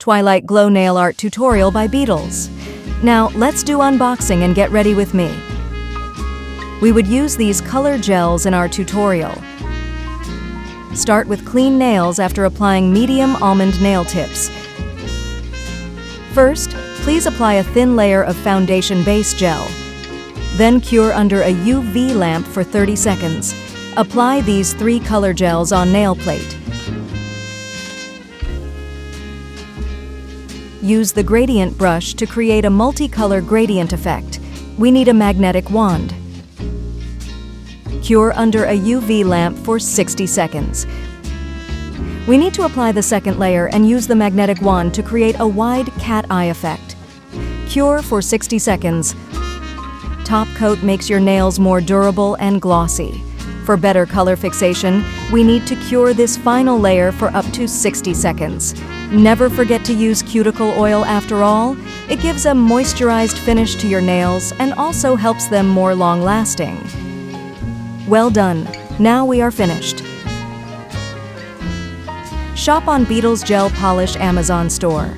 Twilight Glow Nail Art tutorial by Beetles. Now, let's do unboxing and get ready with me. We would use these color gels in our tutorial. Start with clean nails after applying medium almond nail tips. First, please apply a thin layer of foundation base gel. Then cure under a UV lamp for 30 seconds. Apply these 3 color gels on nail plate. Use the gradient brush to create a multicolor gradient effect. We need a magnetic wand. Cure under a UV lamp for 60 seconds. We need to apply the second layer and use the magnetic wand to create a wide cat eye effect. Cure for 60 seconds. Top coat makes your nails more durable and glossy. For better color fixation, we need to cure this final layer for up to 60 seconds. Never forget to use cuticle oil after all. It gives a moisturized finish to your nails and also helps them more long-lasting. Well done. Now we are finished. Shop on Beetles Gel Polish Amazon store.